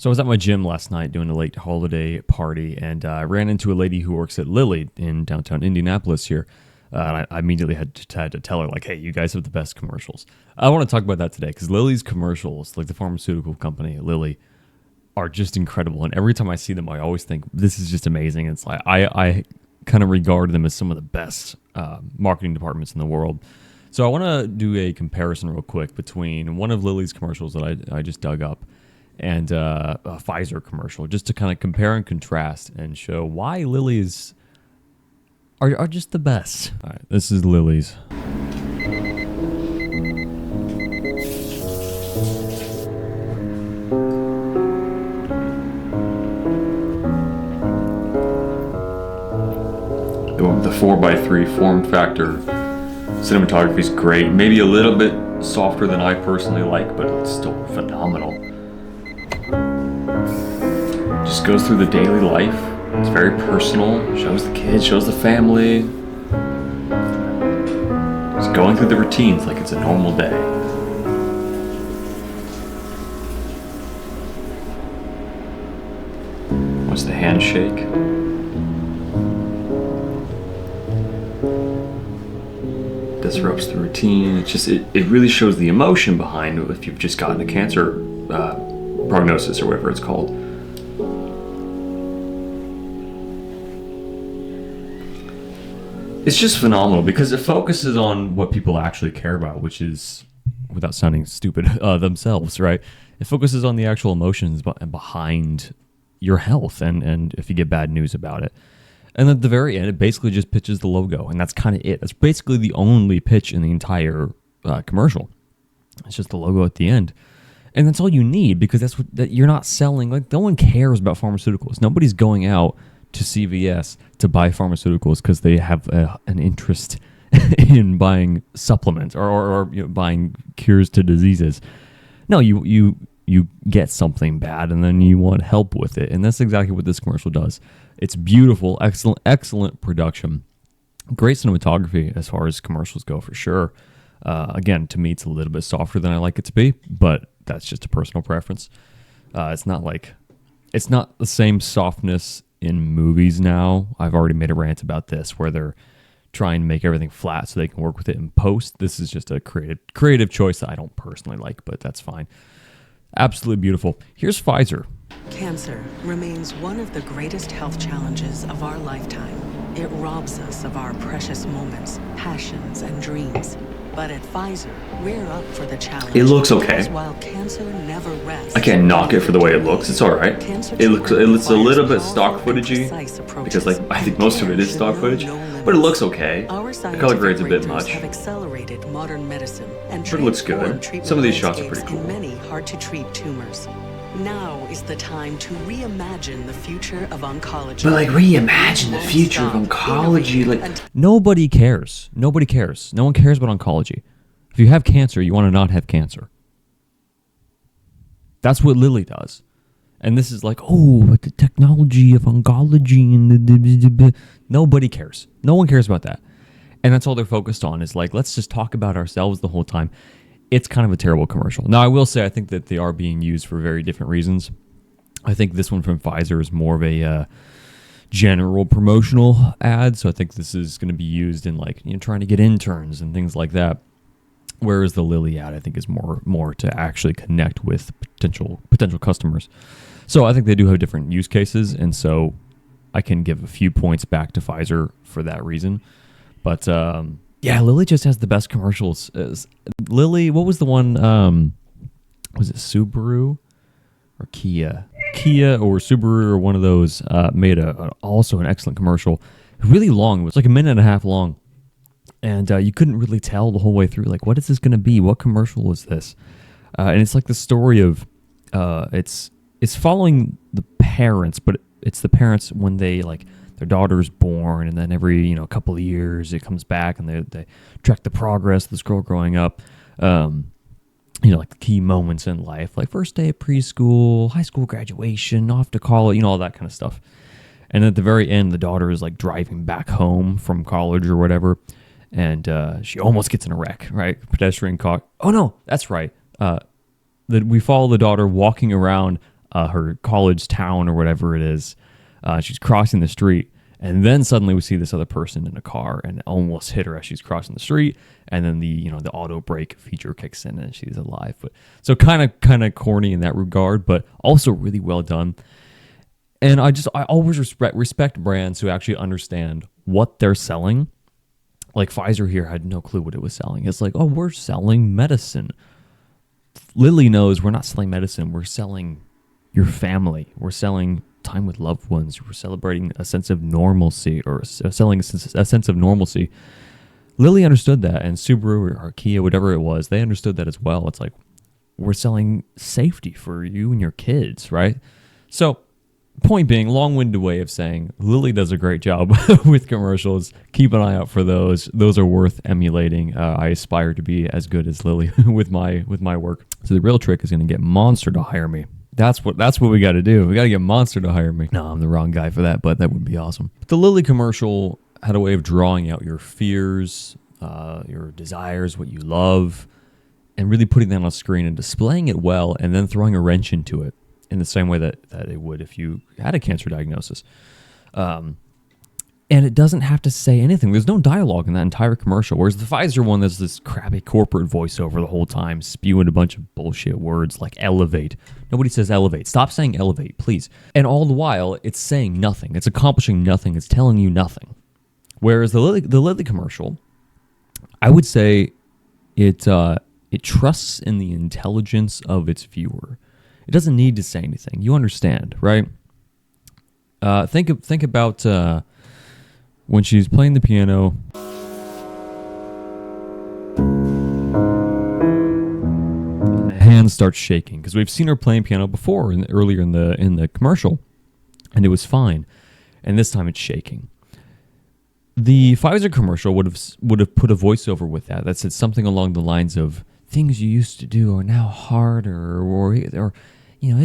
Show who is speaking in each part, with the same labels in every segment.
Speaker 1: So I was at my gym last night doing a late holiday party, and I ran into a lady who works at Lilly in downtown Indianapolis here. And I immediately had to tell her, like, hey, you guys have the best commercials. I want to talk about that today because Lilly's commercials, like the pharmaceutical company, Lilly, are just incredible. And every time I see them, I always think this is just amazing. It's like I kind of regard them as some of the best marketing departments in the world. So I want to do a comparison real quick between one of Lilly's commercials that I just dug up and a Pfizer commercial, just to kind of compare and contrast and show why Lilly's are just the best. All right, this is Lilly's. The 4:3 form factor cinematography is great. Maybe a little bit softer than I personally like, but it's still phenomenal. Just goes through the daily life. It's very personal. Shows the kids, shows the family. Just going through the routines like it's a normal day. What's the handshake? Disrupts the routine. It really shows the emotion behind if you've just gotten a cancer prognosis or whatever it's called. It's just phenomenal because it focuses on what people actually care about, which is, without sounding stupid, themselves, right? It focuses on the actual emotions behind your health and if you get bad news about it. And at the very end, it basically just pitches the logo, and that's kind of it. That's basically the only pitch in the entire commercial. It's just the logo at the end, and that's all you need because that you're not selling. Like, no one cares about pharmaceuticals. Nobody's going out to CVS to buy pharmaceuticals because they have an interest in buying supplements or buying cures to diseases. No, you get something bad and then you want help with it, and that's exactly what this commercial does. It's beautiful, excellent production, great cinematography as far as commercials go for sure. Again, to me, it's a little bit softer than I like it to be, but that's just a personal preference. It's not the same softness in movies now. I've already made a rant about this where they're trying to make everything flat so they can work with it in post. This is just a creative choice that I don't personally like, but that's fine. Absolutely beautiful. Here's Pfizer.
Speaker 2: Cancer remains one of the greatest health challenges of our lifetime. It robs us of our precious moments, passions, and dreams. But at Pfizer, we're up for the challenge.
Speaker 1: It looks okay.
Speaker 2: While cancer never rests,
Speaker 1: I can't knock it for the way it looks. It's all right. It looks a little bit stock footagey because, like, I think most of it is stock footage, but it looks okay. The color grade's a bit much,
Speaker 2: have accelerated modern medicine and
Speaker 1: but it looks good. Some of these shots are pretty cool.
Speaker 2: Many hard-to-treat tumors. Now is the time to reimagine the future of oncology.
Speaker 1: But, like, reimagine the future of oncology. Like, nobody cares. Nobody cares. No one cares about oncology. If you have cancer, you want to not have cancer. That's what Lilly does. And this is like, but the technology of oncology and nobody cares. No one cares about that. And that's all they're focused on is like, let's just talk about ourselves the whole time. It's kind of a terrible commercial. Now, I will say I think that they are being used for very different reasons. I think this one from Pfizer is more of a general promotional ad, so I think this is going to be used in, like, trying to get interns and things like that. Whereas the Lilly ad, I think, is more to actually connect with potential customers. So I think they do have different use cases, and so I can give a few points back to Pfizer for that reason. But yeah, Lilly just has the best commercials. Lilly, what was the one? Was it Subaru or Kia? Kia or Subaru or one of those made also an excellent commercial. Really long. It was like a minute and a half long. And you couldn't really tell the whole way through, like, what is this going to be? What commercial is this? And it's like the story of, it's following the parents, but it's the parents when they, like, their daughter's born, and then every, couple of years it comes back, and they track the progress of this girl growing up. Like the key moments in life, like first day of preschool, high school graduation, off to college, all that kind of stuff. And at the very end, the daughter is like driving back home from college or whatever, and she almost gets in a wreck, right? Pedestrian caught. Oh no, that's right. That we follow the daughter walking around her college town or whatever it is. She's crossing the street, and then suddenly we see this other person in a car and almost hit her as she's crossing the street. And then the auto brake feature kicks in and she's alive. But so kind of corny in that regard, but also really well done. And I always respect brands who actually understand what they're selling. Like Pfizer here had no clue what it was selling. It's like, oh, we're selling medicine. Lilly knows we're not selling medicine. We're selling your family. We're selling time with loved ones. We're celebrating a sense of normalcy, or selling a sense of normalcy. Lilly understood that, and Subaru or Kia, whatever it was, they understood that as well. It's like, we're selling safety for you and your kids, right? So, point being, long-winded way of saying, Lilly does a great job with commercials. Keep an eye out for those. Those are worth emulating. I aspire to be as good as Lilly with my work. So the real trick is going to get Monster to hire me. That's what we got to do. We got to get Monster to hire me. No, I'm the wrong guy for that, but that would be awesome. The Lilly commercial had a way of drawing out your fears, your desires, what you love, and really putting that on a screen and displaying it well, and then throwing a wrench into it in the same way that it would if you had a cancer diagnosis. And it doesn't have to say anything. There's no dialogue in that entire commercial. Whereas the Pfizer one, there's this crappy corporate voiceover the whole time, spewing a bunch of bullshit words like elevate. Nobody says elevate. Stop saying elevate, please. And all the while, it's saying nothing. It's accomplishing nothing. It's telling you nothing. Whereas the Lilly commercial, I would say it trusts in the intelligence of its viewer. It doesn't need to say anything. You understand, right? Think about when she's playing the piano. And the hand starts shaking because we've seen her playing piano before earlier in the commercial, and it was fine. And this time it's shaking. The Pfizer commercial would have put a voiceover with that said something along the lines of, things you used to do are now harder, or it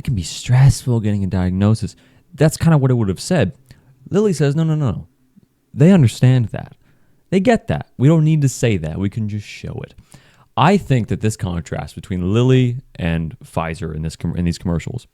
Speaker 1: can be stressful getting a diagnosis. That's kind of what it would have said. Lilly says, no. They understand that. They get that. We don't need to say that. We can just show it. I think that this contrast between Lilly and Pfizer in these commercials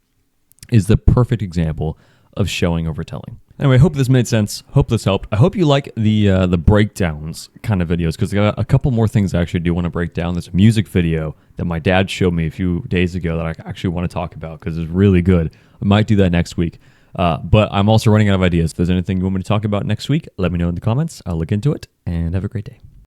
Speaker 1: is the perfect example of showing over telling. Anyway, I hope this made sense. Hope this helped. I hope you like the breakdowns kind of videos, because I got a couple more things I actually do want to break down. There's a music video that my dad showed me a few days ago that I actually want to talk about because it's really good. I might do that next week. But I'm also running out of ideas. If there's anything you want me to talk about next week, let me know in the comments. I'll look into it, and have a great day.